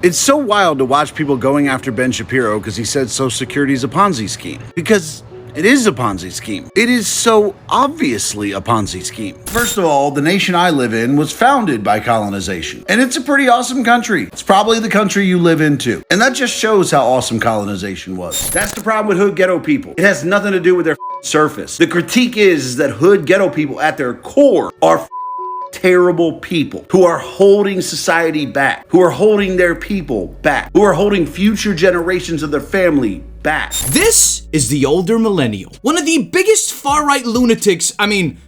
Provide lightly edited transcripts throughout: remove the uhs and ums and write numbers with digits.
It's so wild to watch people going after Ben Shapiro because he said Social Security is a Ponzi scheme. Because it is a Ponzi scheme. It is so obviously a Ponzi scheme. First of all, the nation I live in was founded by colonization. And it's a pretty awesome country. It's probably the country you live in too. And that just shows how awesome colonization was. That's the problem with hood ghetto people. It has nothing to do with their surface. The critique is that hood ghetto people at their core are terrible people who are holding society back, who are holding their people back, who are holding future generations of their family back. This is the Older Millennial, one of the biggest far-right lunatics,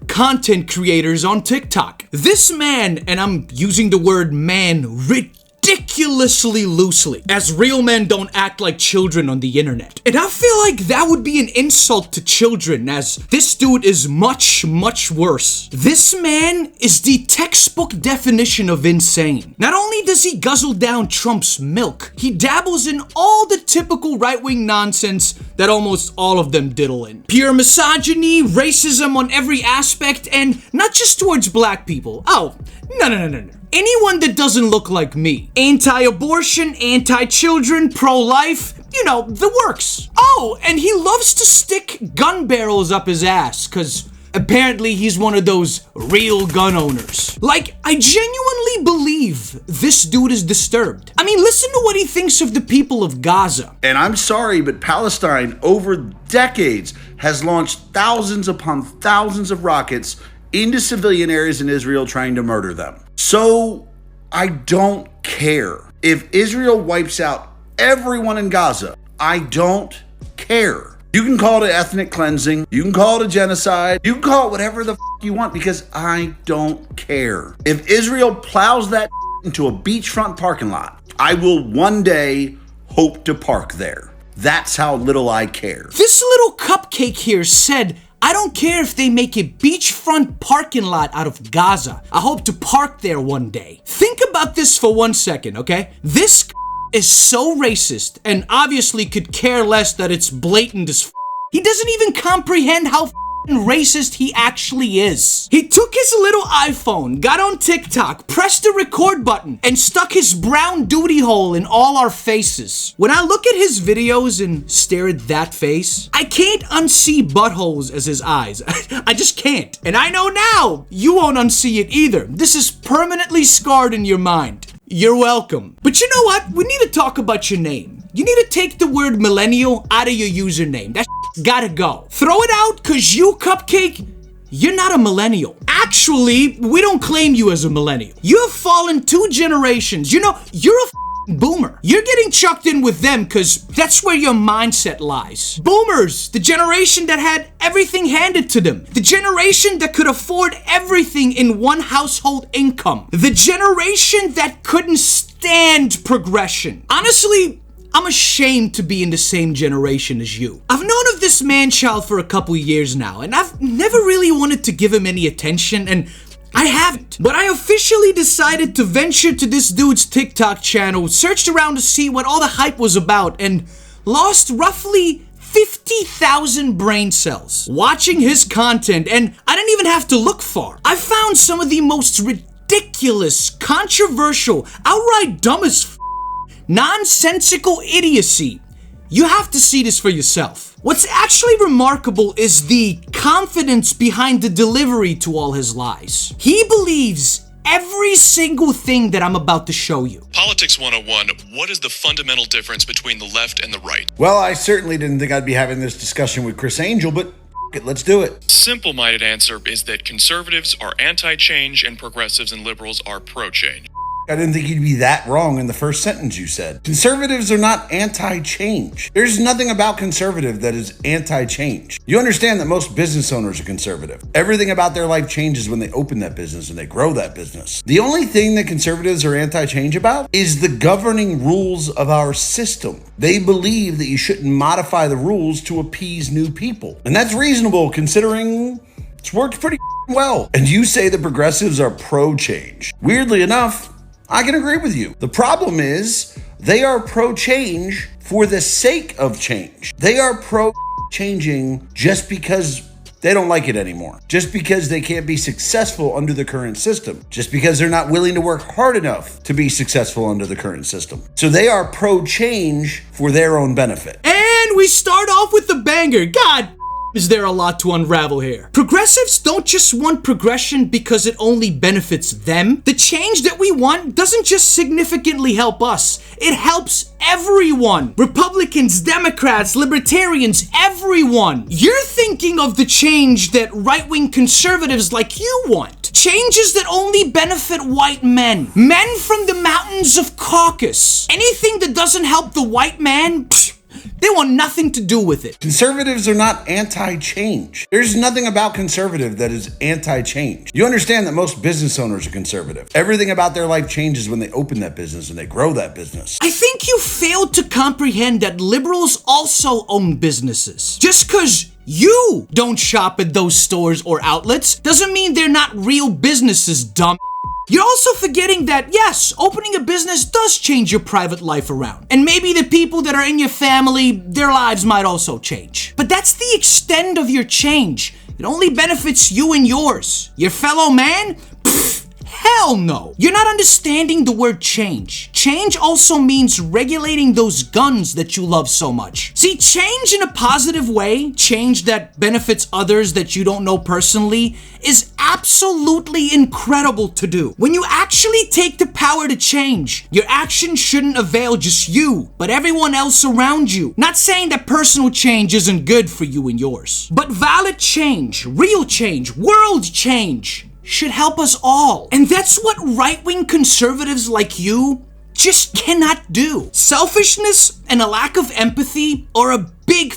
content creators on TikTok. This man, and I'm using the word man ridiculously loosely, as real men don't act like children on the internet. And I feel like that would be an insult to children, as this dude is much, much worse. This man is the textbook definition of insane. Not only does he guzzle down Trump's milk, he dabbles in all the typical right-wing nonsense that almost all of them diddle in. Pure misogyny, racism on every aspect, and not just towards black people. Oh, no. Anyone that doesn't look like me. Anti-abortion, anti-children, pro-life, the works. Oh, and he loves to stick gun barrels up his ass, cause apparently he's one of those real gun owners. Like, I genuinely believe this dude is disturbed. Listen to what he thinks of the people of Gaza. And I'm sorry, but Palestine over decades has launched thousands upon thousands of rockets into civilian areas in Israel trying to murder them. So I don't care. If Israel wipes out everyone in Gaza, I don't care. You can call it ethnic cleansing. You can call it a genocide. You can call it whatever the you want because I don't care. If Israel plows that into a beachfront parking lot, I will one day hope to park there. That's how little I care. This little cupcake here said, I don't care if they make a beachfront parking lot out of Gaza. I hope to park there one day. Think about this for 1 second, okay? This is so racist and obviously could care less that it's blatant as He doesn't even comprehend how racist he actually is. He took his little iPhone, got on TikTok, pressed the record button, and stuck his brown duty hole in all our faces. When I look at his videos and stare at that face, I can't unsee buttholes as his eyes. I just can't. And I know now, you won't unsee it either. This is permanently scarred in your mind. You're welcome. But you know what? We need to talk about your name. You need to take the word millennial out of your username. That gotta go. Throw it out, cause you, Cupcake, you're not a millennial. Actually, we don't claim you as a millennial. You have fallen 2 generations. You're a boomer. You're getting chucked in with them cause that's where your mindset lies. Boomers, the generation that had everything handed to them. The generation that could afford everything in one household income. The generation that couldn't stand progression. Honestly, I'm ashamed to be in the same generation as you. I've known of this man-child for a couple years now, and I've never really wanted to give him any attention, and I haven't. But I officially decided to venture to this dude's TikTok channel, searched around to see what all the hype was about, and lost roughly 50,000 brain cells watching his content, and I didn't even have to look far. I found some of the most ridiculous, controversial, outright dumb as nonsensical idiocy. You have to see this for yourself. What's actually remarkable is the confidence behind the delivery to all his lies. He believes every single thing that I'm about to show you. Politics 101, what is the fundamental difference between the left and the right? Well, I certainly didn't think I'd be having this discussion with Chris Angel, but let's do it. Simple-minded answer is that conservatives are anti-change and progressives and liberals are pro-change. I didn't think you'd be that wrong in the first sentence you said. Conservatives are not anti-change. There's nothing about conservative that is anti-change. You understand that most business owners are conservative. Everything about their life changes when they open that business and they grow that business. The only thing that conservatives are anti-change about is the governing rules of our system. They believe that you shouldn't modify the rules to appease new people. And that's reasonable considering it's worked pretty well. And you say the progressives are pro-change. Weirdly enough, I can agree with you. The problem is they are pro-change for the sake of change. They are pro-changing just because They don't like it anymore. Just because they can't be successful under the current system. Just because they're not willing to work hard enough to be successful under the current system. So they are pro-change for their own benefit. And we start off with the banger. God, is there a lot to unravel here? Progressives don't just want progression because it only benefits them. The change that we want doesn't just significantly help us, it helps everyone. Republicans, Democrats, Libertarians, everyone. You're thinking of the change that right-wing conservatives like you want. Changes that only benefit white men. Men from the mountains of Caucasus. Anything that doesn't help the white man, they want nothing to do with it. Conservatives are not anti-change. There's nothing about conservative that is anti-change. You understand that most business owners are conservative. Everything about their life changes when they open that business and they grow that business. I think you failed to comprehend that liberals also own businesses. Just because you don't shop at those stores or outlets doesn't mean they're not real businesses, dumb. You're also forgetting that, yes, opening a business does change your private life around. And maybe the people that are in your family, their lives might also change. But that's the extent of your change. It only benefits you and yours. Your fellow man? Pfft, hell no. You're not understanding the word change. Change also means regulating those guns that you love so much. See, change in a positive way, change that benefits others that you don't know personally, is absolutely incredible to do. When you actually take the power to change, your action shouldn't avail just you, but everyone else around you. Not saying that personal change isn't good for you and yours, but valid change, real change, world change should help us all. And that's what right-wing conservatives like you just cannot do. Selfishness and a lack of empathy are a big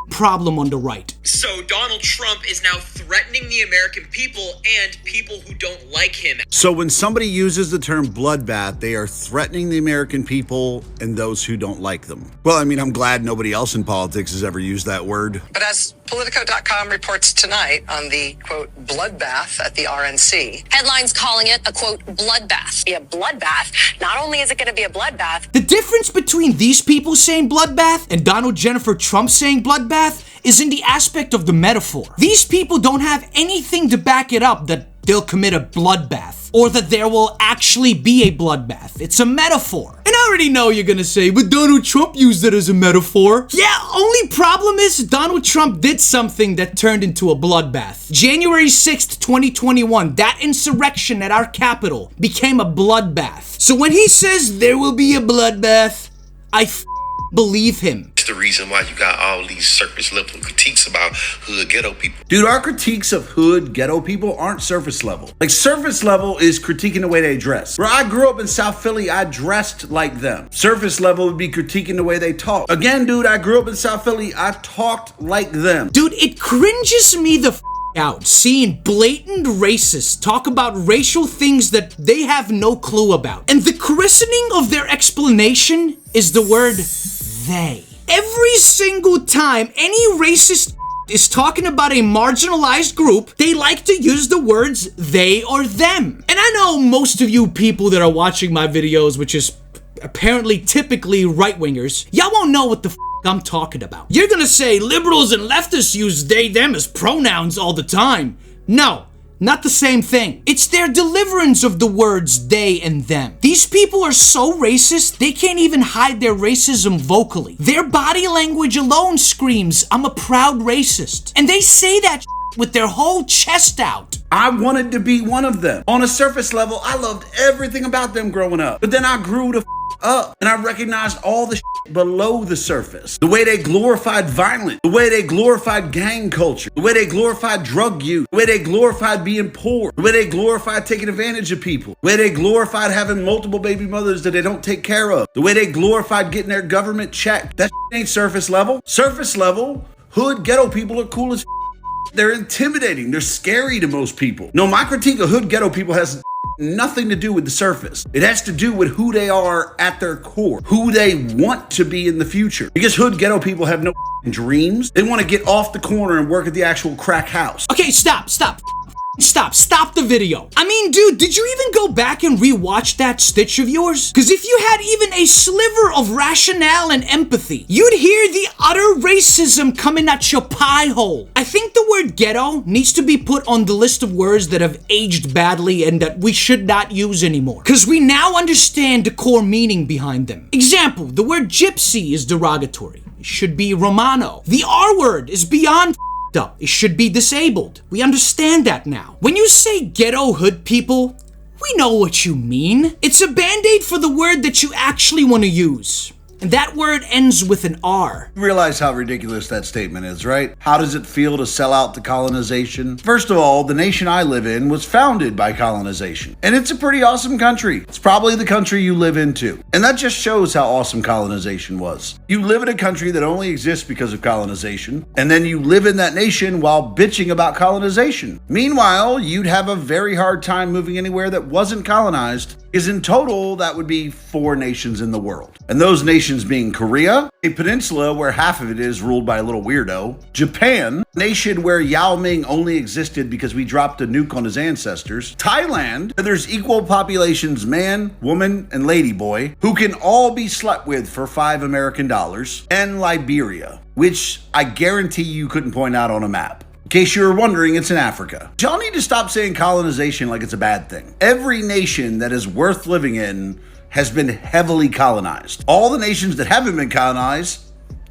problem on the right. So Donald Trump is now threatening the American people and people who don't like him. So when somebody uses the term bloodbath, they are threatening the American people and those who don't like them. Well, I mean, I'm glad nobody else in politics has ever used that word. But as Politico.com reports tonight on the, quote, bloodbath at the RNC. Headlines calling it a, quote, bloodbath. Be a bloodbath. Not only is it going to be a bloodbath. The difference between these people saying bloodbath and Donald Jennifer Trump saying bloodbath is in the aspect of the metaphor. These people don't have anything to back it up that they'll commit a bloodbath or that there will actually be a bloodbath. It's a metaphor. And I already know you're gonna say, but Donald Trump used it as a metaphor. Yeah, only problem is Donald Trump did something that turned into a bloodbath. January 6th, 2021, that insurrection at our Capitol became a bloodbath. So when he says there will be a bloodbath, I believe him. The reason why you got all these surface level critiques about hood ghetto people. Dude, our critiques of hood ghetto people aren't surface level. Like, surface level is critiquing the way they dress. Where I grew up in South Philly, I dressed like them. Surface level would be critiquing the way they talk. Again, dude, I grew up in South Philly, I talked like them. Dude, it cringes me the out seeing blatant racists talk about racial things that they have no clue about. And the christening of their explanation is the word they. Every single time any racist is talking about a marginalized group, they like to use the words they or them. And I know most of you people that are watching my videos, which is apparently typically right-wingers, y'all won't know what the I'm talking about. You're gonna say liberals and leftists use they, them as pronouns all the time. No. Not the same thing. It's their deliverance of the words they and them. These people are so racist, they can't even hide their racism vocally. Their body language alone screams, I'm a proud racist. And they say that with their whole chest out. I wanted to be one of them. On a surface level, I loved everything about them growing up. But then I grew the up and I recognized all the below the surface. The way they glorified violence, the way they glorified gang culture, the way they glorified drug use, the way they glorified being poor, the way they glorified taking advantage of people, the way they glorified having multiple baby mothers that they don't take care of, the way they glorified getting their government checked. That ain't surface level. Surface level, hood ghetto people are cool as they're intimidating. They're scary to most people. No, my critique of hood ghetto people has nothing to do with the surface. It has to do with who they are at their core, who they want to be in the future. Because hood ghetto people have no dreams. They want to get off the corner and work at the actual crack house. Okay, stop. Stop the video. I mean, dude, did you even go back and rewatch that stitch of yours? Because if you had even a sliver of rationale and empathy, you'd hear the utter racism coming at your pie hole. I think the word ghetto needs to be put on the list of words that have aged badly and that we should not use anymore. Because we now understand the core meaning behind them. Example, the word gypsy is derogatory. It should be Romano. The R word is beyond up. It should be disabled. We understand that now. When you say ghetto hood people, we know what you mean. It's a band-aid for the word that you actually want to use. And that word ends with an R. You realize how ridiculous that statement is, right? How does it feel to sell out to colonization? First of all, the nation I live in was founded by colonization. And it's a pretty awesome country. It's probably the country you live in too. And that just shows how awesome colonization was. You live in a country that only exists because of colonization, and then you live in that nation while bitching about colonization. Meanwhile, you'd have a very hard time moving anywhere that wasn't colonized, because in total, that would be 4 nations in the world. And those nations being Korea, a peninsula where half of it is ruled by a little weirdo, Japan, a nation where Yao Ming only existed because we dropped a nuke on his ancestors, Thailand, where there's equal populations man, woman, and ladyboy, who can all be slept with for $5 American, and Liberia, which I guarantee you couldn't point out on a map. In case you were wondering, it's in Africa. Y'all need to stop saying colonization like it's a bad thing. Every nation that is worth living in has been heavily colonized. All the nations that haven't been colonized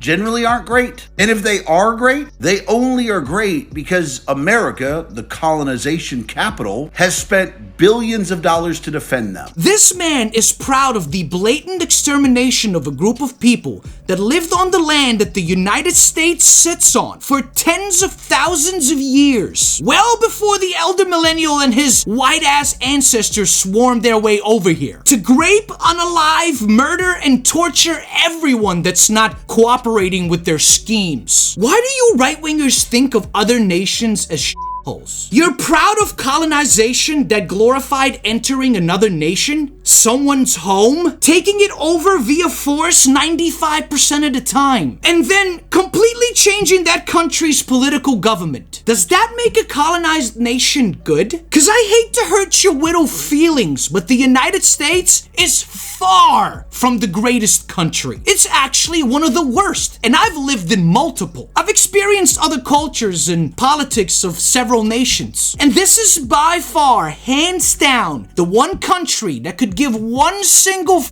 generally aren't great. And if they are great, they only are great because America, the colonization capital, has spent billions of dollars to defend them. This man is proud of the blatant extermination of a group of people that lived on the land that the United States sits on for tens of thousands of years, well before the elder millennial and his white-ass ancestors swarmed their way over here to grape, unalive, murder, and torture everyone that's not cooperating with their schemes. Why do you right-wingers think of other nations as holes? You're proud of colonization that glorified entering another nation, someone's home, taking it over via force 95% of the time, and then completely changing that country's political government. Does that make a colonized nation good? Cause I hate to hurt your little feelings, but the United States is far from the greatest country. It's actually one of the worst, and I've lived in multiple. I've experienced other cultures and politics of several nations, and this is by far, hands down, the one country that could give one single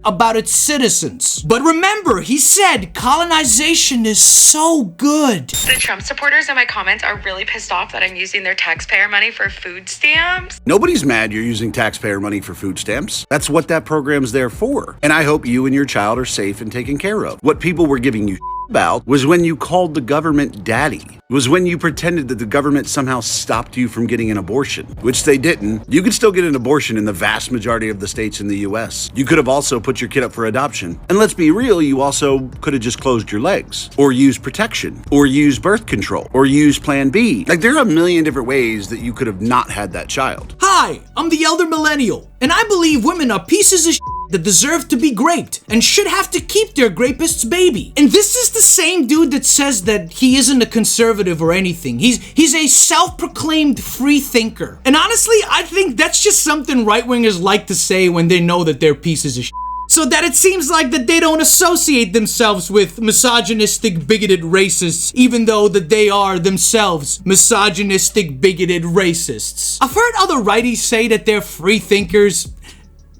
about its citizens. But remember, he said colonization is so good. The Trump supporters in my comments are really pissed off that I'm using their taxpayer money for food stamps. Nobody's mad you're using taxpayer money for food stamps. That's what that program's there for. And I hope you and your child are safe and taken care of. What people were giving you about was when you called the government daddy. It was when you pretended that the government somehow stopped you from getting an abortion, which they didn't. You could still get an abortion in the vast majority of the states in the US. You could have also put your kid up for adoption. And let's be real, you also could have just closed your legs, or used protection, or used birth control, or used Plan B. Like, there are a million different ways that you could have not had that child. Hi, I'm the elder millennial, and I believe women are pieces of that deserve to be raped and should have to keep their rapist's baby. And this is the same dude that says that he isn't a conservative or anything. He's a self-proclaimed free thinker. And honestly, I think that's just something right-wingers like to say when they know that they're pieces of so that it seems like that they don't associate themselves with misogynistic, bigoted racists, even though that they are themselves misogynistic, bigoted racists. I've heard other righties say that they're free thinkers.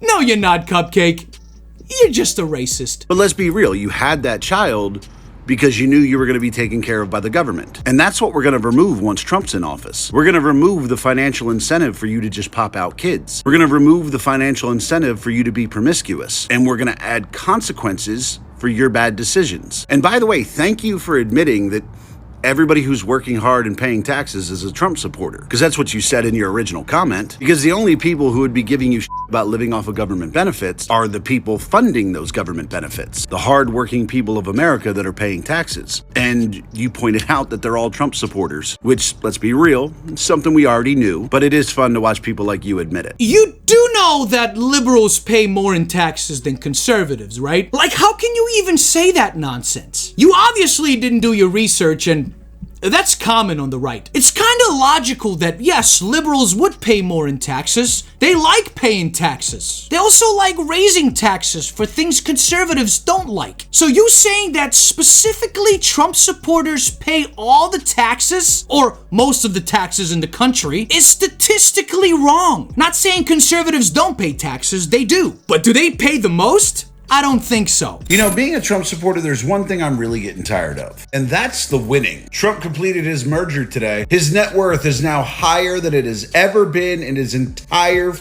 No, you're not, Cupcake. You're just a racist. But let's be real, you had that child because you knew you were going to be taken care of by the government. And that's what we're going to remove once Trump's in office. We're going to remove the financial incentive for you to just pop out kids. We're going to remove the financial incentive for you to be promiscuous. And we're going to add consequences for your bad decisions. And by the way, thank you for admitting that everybody who's working hard and paying taxes is a Trump supporter, because that's what you said in your original comment. Because the only people who would be giving you about living off of government benefits are the people funding those government benefits, the hardworking people of America that are paying taxes. And you pointed out that they're all Trump supporters, which, let's be real, is something we already knew, but it is fun to watch people like you admit it. You do know that liberals pay more in taxes than conservatives, right? Like, how can you even say that nonsense? You obviously didn't do your research, and That's common on the right. It's kind of logical that, yes, liberals would pay more in taxes. They like paying taxes. They also like raising taxes for things conservatives don't like. So you saying that specifically Trump supporters pay all the taxes, or most of the taxes in the country, is statistically wrong. Not saying conservatives don't pay taxes, they do. But do they pay the most? I don't think so. You know, being a Trump supporter, there's one thing I'm really getting tired of, and that's the winning. Trump completed his merger today. His net worth is now higher than it has ever been in his entire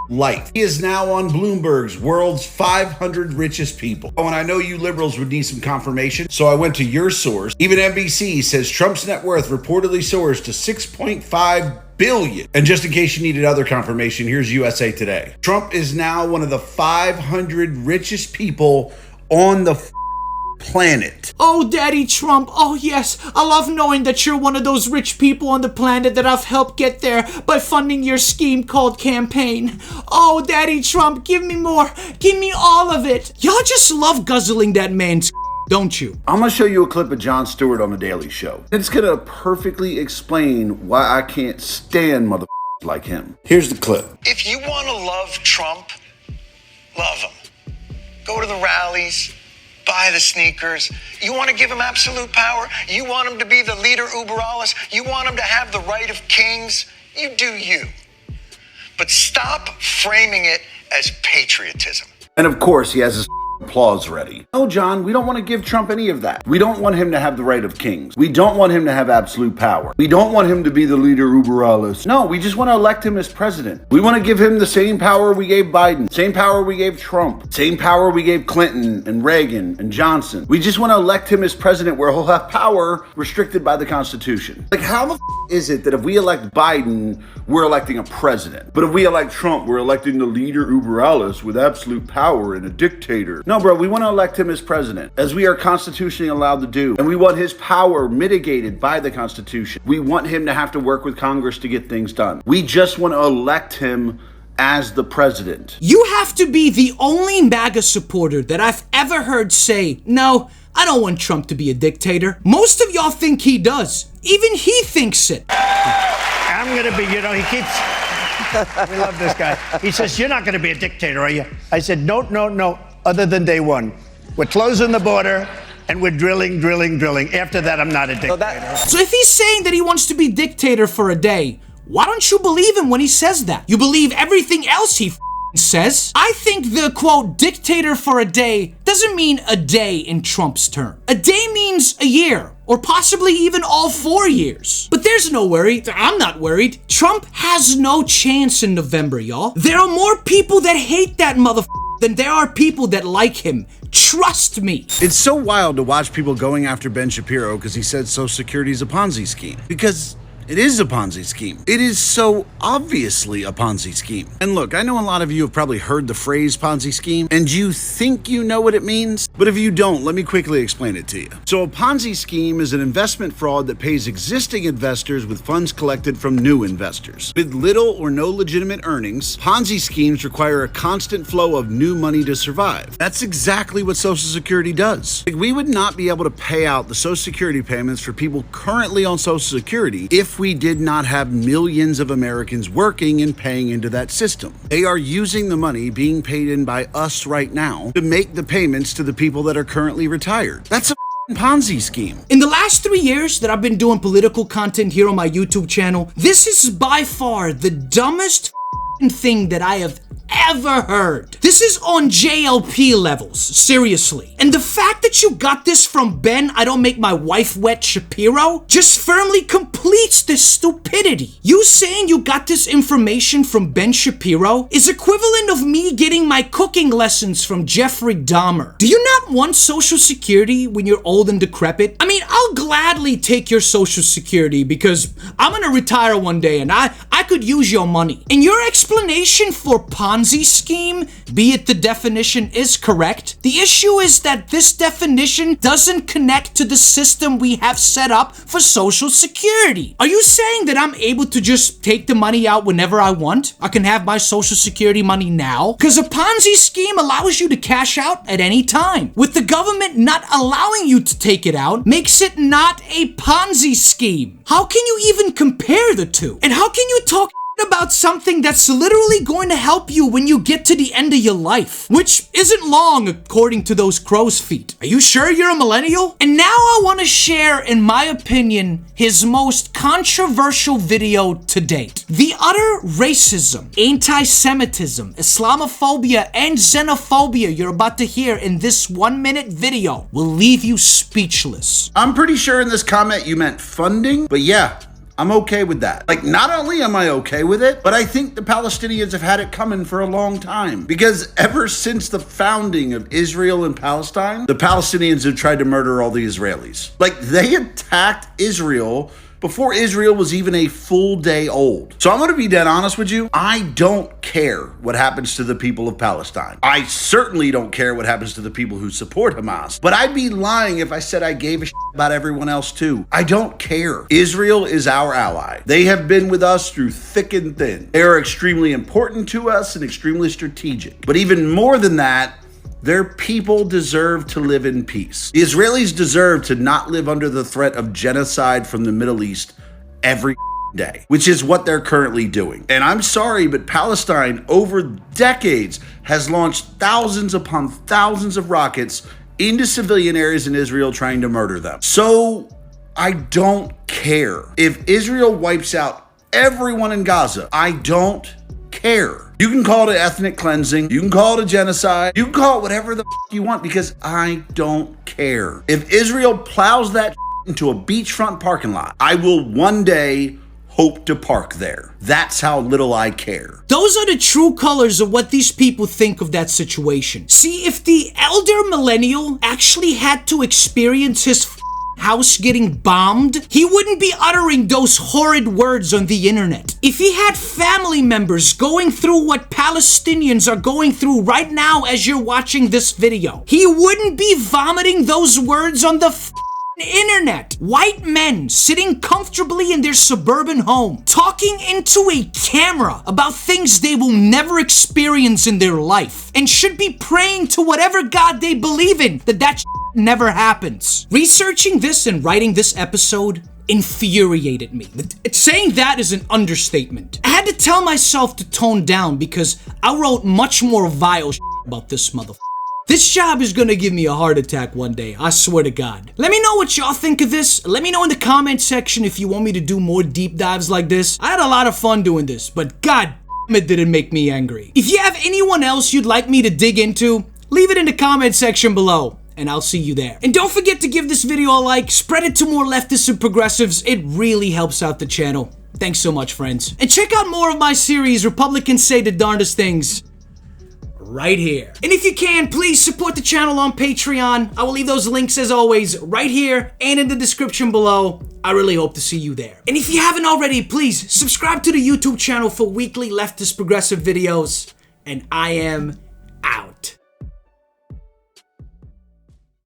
life. He is now on Bloomberg's world's 500 richest people. Oh, and I know you liberals would need some confirmation, so I went to your source. Even NBC says Trump's net worth reportedly soars to $6.5 billion. And just in case you needed other confirmation, here's USA Today. Trump is now one of the 500 richest people on the planet. Oh, Daddy Trump. Oh, yes. I love knowing that you're one of those rich people on the planet that I've helped get there by funding your scheme called campaign. Oh, Daddy Trump, give me more. Give me all of it. Y'all just love guzzling that man's don't you? I'm gonna show you a clip of Jon Stewart on The Daily Show. It's gonna perfectly explain why I can't stand mother like him. Here's the clip. If you want to love Trump, love him. Go to the rallies, buy the sneakers. You want to give him absolute power? You want him to be the leader uber alles? You want him to have the right of kings? You do you. But stop framing it as patriotism. And of course, he has his applause ready. No, John, we don't want to give Trump any of that. We don't want him to have the right of kings. We don't want him to have absolute power. We don't want him to be the leader uber alles. No, we just want to elect him as president. We want to give him the same power we gave Biden, same power we gave Trump, same power we gave Clinton and Reagan and Johnson. We just want to elect him as president where he'll have power restricted by the Constitution. Like, how the is it that if we elect Biden, we're electing a president, but if we elect Trump, we're electing the leader uber alles with absolute power and a dictator? No, bro, we want to elect him as president, as we are constitutionally allowed to do, and we want his power mitigated by the Constitution. We want him to have to work with Congress to get things done. We just want to elect him as the president. You have to be the only MAGA supporter that I've ever heard say, no, I don't want Trump to be a dictator. Most of y'all think he does. Even he thinks it. I'm gonna be, he keeps, we love this guy. He says, you're not gonna be a dictator, are you? I said, no, other than day one. We're closing the border and we're drilling. After that, I'm not a dictator. So if he's saying that he wants to be dictator for a day, why don't you believe him when he says that? You believe everything else he says? I think the quote dictator for a day doesn't mean a day in Trump's term. A day means a year, or possibly even all 4 years. But there's no worry. I'm not worried. Trump has no chance in November, y'all. There are more people that hate that than there are people that like him. Trust me. It's so wild to watch people going after Ben Shapiro because he said Social Security is a Ponzi scheme. Because it is a Ponzi scheme. It is so obviously a Ponzi scheme. And look, I know a lot of you have probably heard the phrase Ponzi scheme, and you think you know what it means, but if you don't, let me quickly explain it to you. So a Ponzi scheme is an investment fraud that pays existing investors with funds collected from new investors. With little or no legitimate earnings, Ponzi schemes require a constant flow of new money to survive. That's exactly what Social Security does. Like, we would not be able to pay out the Social Security payments for people currently on Social Security if we did not have millions of Americans working and paying into that system. They are using the money being paid in by us right now to make the payments to the people that are currently retired. That's a Ponzi scheme. In the last 3 years that I've been doing political content here on my YouTube channel, this is by far the dumbest thing that I have ever heard. This is on JLP levels, seriously. And the fact that you got this from Ben, I don't make my wife wet Shapiro, just firmly completes this stupidity. You saying you got this information from Ben Shapiro is equivalent of me getting my cooking lessons from Jeffrey Dahmer. Do you not want Social Security when you're old and decrepit? I mean, I'll gladly take your Social Security because I'm gonna retire one day and I could use your money. And your explanation for Ponzi Ponzi scheme, be it the definition is correct. The issue is that this definition doesn't connect to the system we have set up for Social Security. Are you saying that I'm able to just take the money out whenever I want? I can have my Social Security money now? Because a Ponzi scheme allows you to cash out at any time. With the government not allowing you to take it out, makes it not a Ponzi scheme. How can you even compare the two? And how can you talk about something that's literally going to help you when you get to the end of your life, which isn't long according to those crow's feet? Are you sure you're a millennial? And now I want to share, in my opinion, his most controversial video to date. The utter racism, anti-Semitism, Islamophobia, and xenophobia you're about to hear in this 1-minute video will leave you speechless. I'm pretty sure in this comment you meant funding, but yeah, I'm okay with that. Like, not only am I okay with it, but I think the Palestinians have had it coming for a long time. Because ever since the founding of Israel and Palestine, the Palestinians have tried to murder all the Israelis. Like, they attacked Israel before Israel was even a full day old. So I'm gonna be dead honest with you. I don't care what happens to the people of Palestine. I certainly don't care what happens to the people who support Hamas. But I'd be lying if I said I gave a shit about everyone else too. I don't care. Israel is our ally. They have been with us through thick and thin. They are extremely important to us and extremely strategic. But even more than that, their people deserve to live in peace. The Israelis deserve to not live under the threat of genocide from the Middle East every day, which is what they're currently doing. And I'm sorry, but Palestine over decades has launched thousands upon thousands of rockets into civilian areas in Israel trying to murder them. So I don't care. If Israel wipes out everyone in Gaza, I don't care. You can call it ethnic cleansing, you can call it a genocide, you can call it whatever the you want, because I don't care. If Israel plows that into a beachfront parking lot, I will one day hope to park there. That's how little I care. Those are the true colors of what these people think of that situation. See, if the elder millennial actually had to experience his house getting bombed, he wouldn't be uttering those horrid words on the internet. If he had family members going through what Palestinians are going through right now as you're watching this video, he wouldn't be vomiting those words on the internet. White men sitting comfortably in their suburban home, talking into a camera about things they will never experience in their life, and should be praying to whatever God they believe in that never happens. Researching this and writing this episode infuriated me. Saying that is an understatement. I had to tell myself to tone down because I wrote much more vile about this motherfucker. This job is gonna give me a heart attack one day, I swear to God. Let me know what y'all think of this. Let me know in the comment section if you want me to do more deep dives like this. I had a lot of fun doing this, but God damn, it didn't make me angry. If you have anyone else you'd like me to dig into, leave it in the comment section below, and I'll see you there. And don't forget to give this video a like, spread it to more leftists and progressives. It really helps out the channel. Thanks so much, friends. And check out more of my series, Republicans Say the Darndest Things, right here. And if you can, please support the channel on Patreon. I will leave those links as always right here and in the description below. I really hope to see you there. And if you haven't already, please subscribe to the YouTube channel for weekly leftist progressive videos. And I am out.